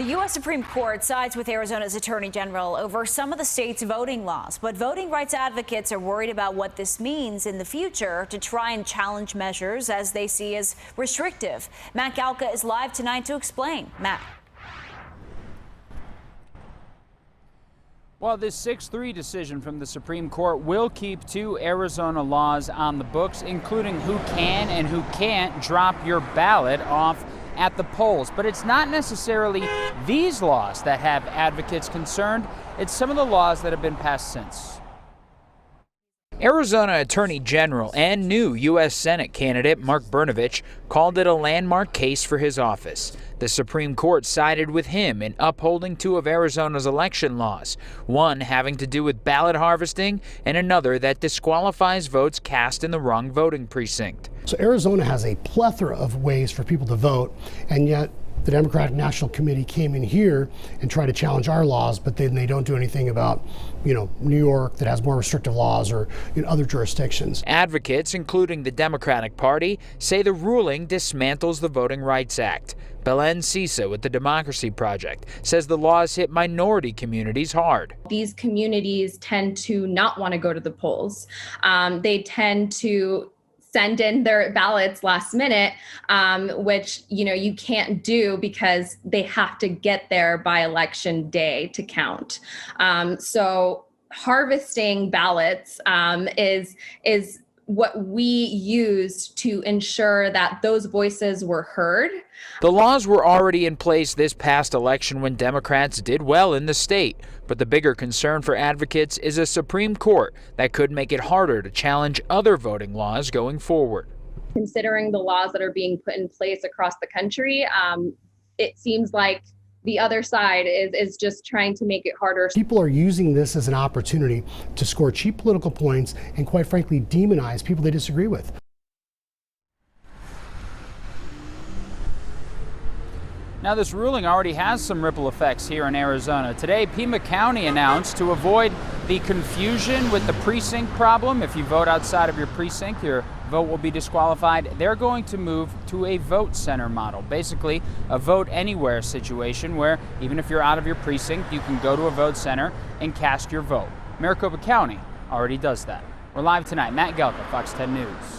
The U.S. Supreme Court sides with Arizona's Attorney General over some of the state's voting laws, but voting rights advocates are worried about what this means in the future to try and challenge measures as they see as restrictive. Matt Galka is live tonight to explain. Matt. Well, this 6-3 decision from the Supreme Court will keep two Arizona laws on the books, including who can and who can't drop your ballot off at the polls. But it's not necessarily these laws that have advocates concerned. It's some of the laws that have been passed since. Arizona Attorney General and new U.S. Senate candidate Mark Brnovich called it a landmark case for his office. The Supreme Court sided with him in upholding two of Arizona's election laws, one having to do with ballot harvesting and another that disqualifies votes cast in the wrong voting precinct. So Arizona has a plethora of ways for people to vote, and yet the Democratic National Committee came in here and tried to challenge our laws, but then they don't do anything about, New York that has more restrictive laws or other jurisdictions. Advocates, including the Democratic Party, say the ruling dismantles the Voting Rights Act. Belen Sisa with the Democracy Project says the laws hit minority communities hard. These communities tend to not want to go to the polls. They tend to send in their ballots last minute, which, you can't do because they have to get there by election day to count. So harvesting ballots is what we used to ensure that those voices were heard. The laws were already in place this past election when Democrats did well in the state. But the bigger concern for advocates is a Supreme Court that could make it harder to challenge other voting laws going forward. Considering the laws that are being put in place across the country, it seems like the other side is just trying to make it harder. People are using this as an opportunity to score cheap political points and, quite frankly, demonize people they disagree with. Now, this ruling already has some ripple effects here in Arizona. Today, Pima County announced to avoid the confusion with the precinct problem. If you vote outside of your precinct, your vote will be disqualified. They're going to move to a vote center model, basically a vote anywhere situation where even if you're out of your precinct, you can go to a vote center and cast your vote. Maricopa County already does that. We're live tonight. Matt Galka, Fox 10 News.